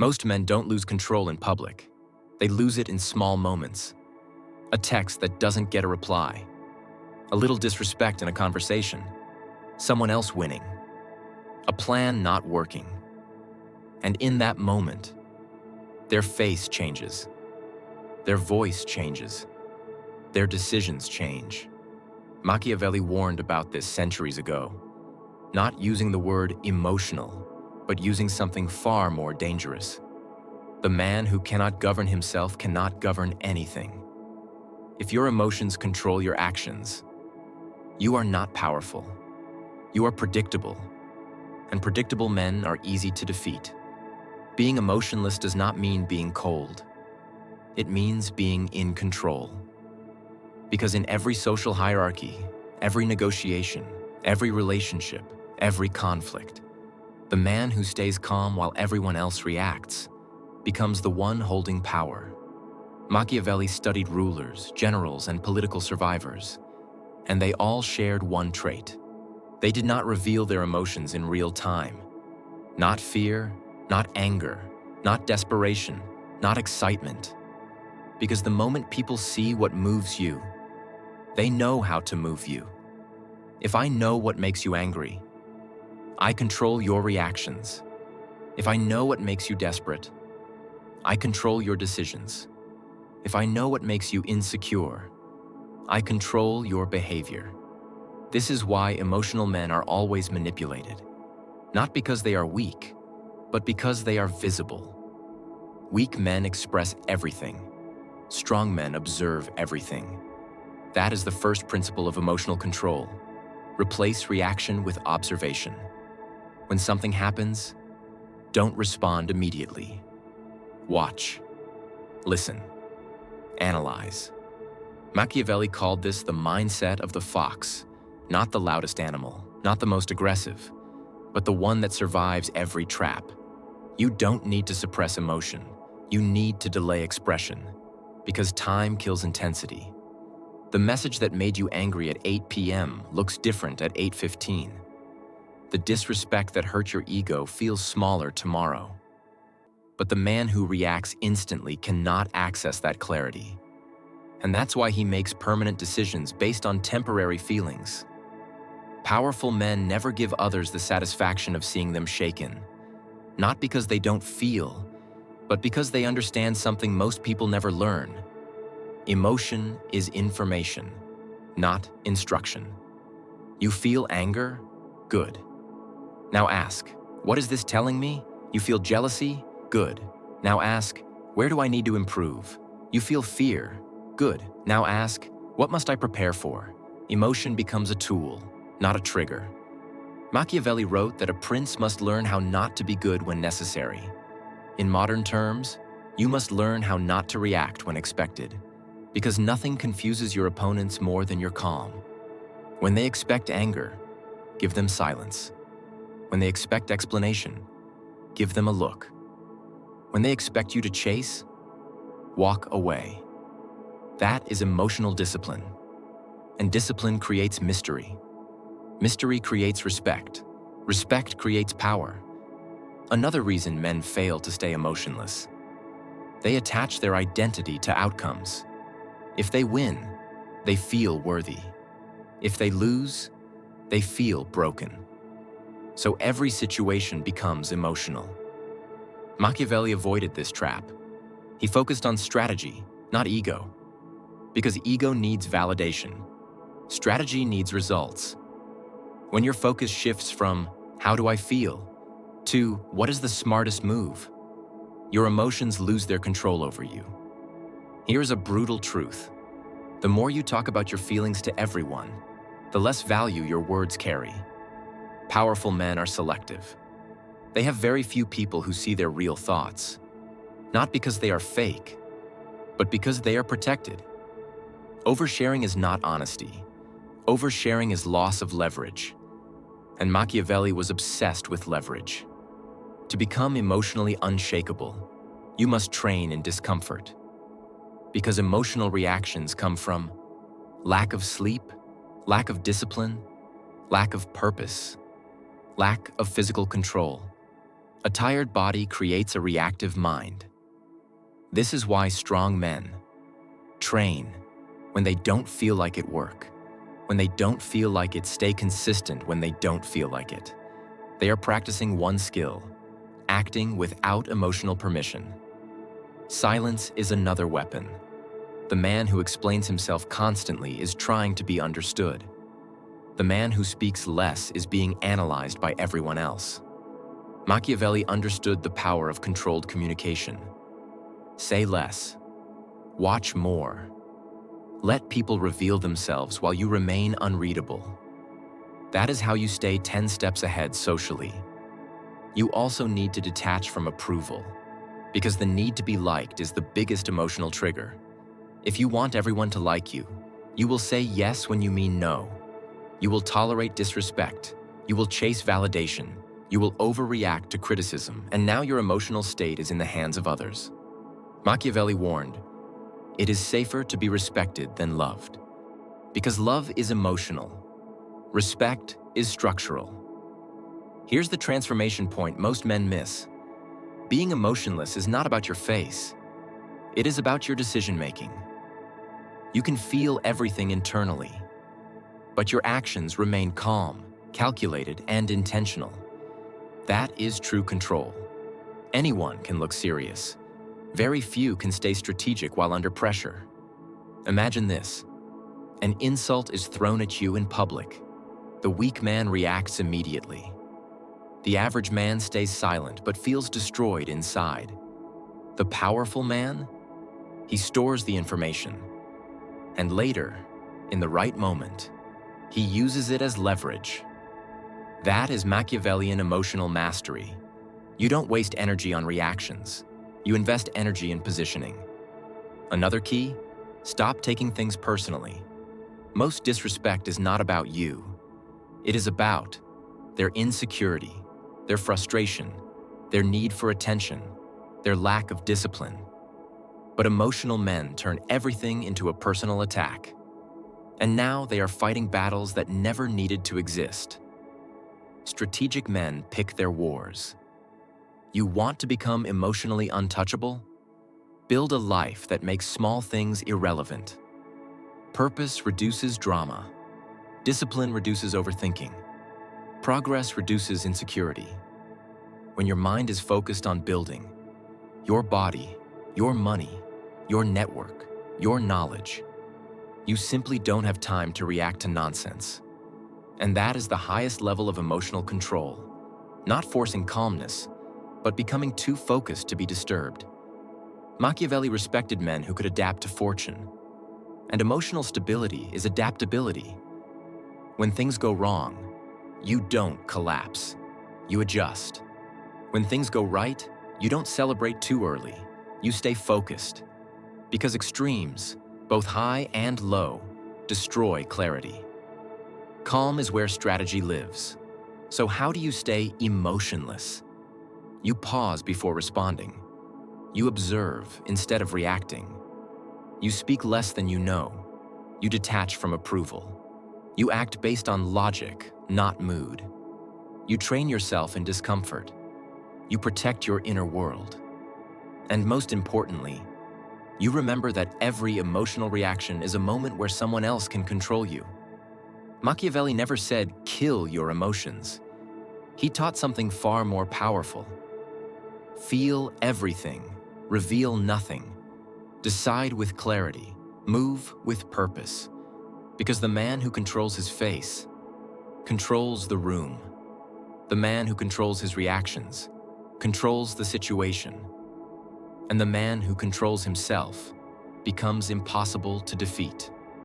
Most men don't lose control in public. They lose it in small moments. A text that doesn't get a reply. A little disrespect in a conversation. Someone else winning. A plan not working. And in that moment, their face changes. Their voice changes. Their decisions change. Machiavelli warned about this centuries ago. Not using the word emotional, but using something far more dangerous. The man who cannot govern himself cannot govern anything. If your emotions control your actions, you are not powerful. You are predictable, and predictable men are easy to defeat. Being emotionless does not mean being cold. It means being in control. Because in every social hierarchy, every negotiation, every relationship, every conflict, the man who stays calm while everyone else reacts becomes the one holding power. Machiavelli studied rulers, generals, and political survivors, and they all shared one trait. They did not reveal their emotions in real time. Not fear, not anger, not desperation, not excitement. Because the moment people see what moves you, they know how to move you. If I know what makes you angry, I control your reactions. If I know what makes you desperate, I control your decisions. If I know what makes you insecure, I control your behavior. This is why emotional men are always manipulated. Not because they are weak, but because they are visible. Weak men express everything. Strong men observe everything. That is the first principle of emotional control. Replace reaction with observation. When something happens, don't respond immediately. Watch. Listen. Analyze. Machiavelli called this the mindset of the fox, not the loudest animal, not the most aggressive, but the one that survives every trap. You don't need to suppress emotion. You need to delay expression, because time kills intensity. The message that made you angry at 8 p.m. looks different at 8:15. The disrespect that hurt your ego feels smaller tomorrow. But the man who reacts instantly cannot access that clarity. And that's why he makes permanent decisions based on temporary feelings. Powerful men never give others the satisfaction of seeing them shaken. Not because they don't feel, but because they understand something most people never learn. Emotion is information, not instruction. You feel anger? Good. Now ask, what is this telling me? You feel jealousy? Good. Now ask, where do I need to improve? You feel fear? Good. Now ask, what must I prepare for? Emotion becomes a tool, not a trigger. Machiavelli wrote that a prince must learn how not to be good when necessary. In modern terms, you must learn how not to react when expected, because nothing confuses your opponents more than your calm. When they expect anger, give them silence. When they expect explanation, give them a look. When they expect you to chase, walk away. That is emotional discipline. And discipline creates mystery. Mystery creates respect. Respect creates power. Another reason men fail to stay emotionless. They attach their identity to outcomes. If they win, they feel worthy. If they lose, they feel broken. So every situation becomes emotional. Machiavelli avoided this trap. He focused on strategy, not ego. Because ego needs validation. Strategy needs results. When your focus shifts from, how do I feel, to, what is the smartest move, your emotions lose their control over you. Here's a brutal truth. The more you talk about your feelings to everyone, the less value your words carry. Powerful men are selective. They have very few people who see their real thoughts, not because they are fake, but because they are protected. Oversharing is not honesty. Oversharing is loss of leverage. And Machiavelli was obsessed with leverage. To become emotionally unshakable, you must train in discomfort. Because emotional reactions come from lack of sleep, lack of discipline, lack of purpose, lack of physical control. A tired body creates a reactive mind. This is why strong men train when they don't feel like it work, when they don't feel like it, stay consistent when they don't feel like it. They are practicing one skill, acting without emotional permission. Silence is another weapon. The man who explains himself constantly is trying to be understood. The man who speaks less is being analyzed by everyone else. Machiavelli understood the power of controlled communication. Say less. Watch more. Let people reveal themselves while you remain unreadable. That is how you stay 10 steps ahead socially. You also need to detach from approval, because the need to be liked is the biggest emotional trigger. If you want everyone to like you, you will say yes when you mean no. You will tolerate disrespect. You will chase validation. You will overreact to criticism, and now your emotional state is in the hands of others. Machiavelli warned, "It is safer to be respected than loved." Because love is emotional. Respect is structural. Here's the transformation point most men miss. Being emotionless is not about your face. It is about your decision-making. You can feel everything internally, but your actions remain calm, calculated, and intentional. That is true control. Anyone can look serious. Very few can stay strategic while under pressure. Imagine this. An insult is thrown at you in public. The weak man reacts immediately. The average man stays silent but feels destroyed inside. The powerful man, he stores the information. And later, in the right moment, he uses it as leverage. That is Machiavellian emotional mastery. You don't waste energy on reactions. You invest energy in positioning. Another key, stop taking things personally. Most disrespect is not about you. It is about their insecurity, their frustration, their need for attention, their lack of discipline. But emotional men turn everything into a personal attack. And now they are fighting battles that never needed to exist. Strategic men pick their wars. You want to become emotionally untouchable? Build a life that makes small things irrelevant. Purpose reduces drama. Discipline reduces overthinking. Progress reduces insecurity. When your mind is focused on building, your body, your money, your network, your knowledge, you simply don't have time to react to nonsense. And that is the highest level of emotional control. Not forcing calmness, but becoming too focused to be disturbed. Machiavelli respected men who could adapt to fortune. And emotional stability is adaptability. When things go wrong, you don't collapse. You adjust. When things go right, you don't celebrate too early. You stay focused. Because extremes, both high and low, destroy clarity. Calm is where strategy lives. So how do you stay emotionless? You pause before responding. You observe instead of reacting. You speak less than you know. You detach from approval. You act based on logic, not mood. You train yourself in discomfort. You protect your inner world. And most importantly, you remember that every emotional reaction is a moment where someone else can control you. Machiavelli never said, "Kill your emotions." He taught something far more powerful. Feel everything, reveal nothing. Decide with clarity, move with purpose. Because the man who controls his face controls the room. The man who controls his reactions controls the situation. And the man who controls himself becomes impossible to defeat.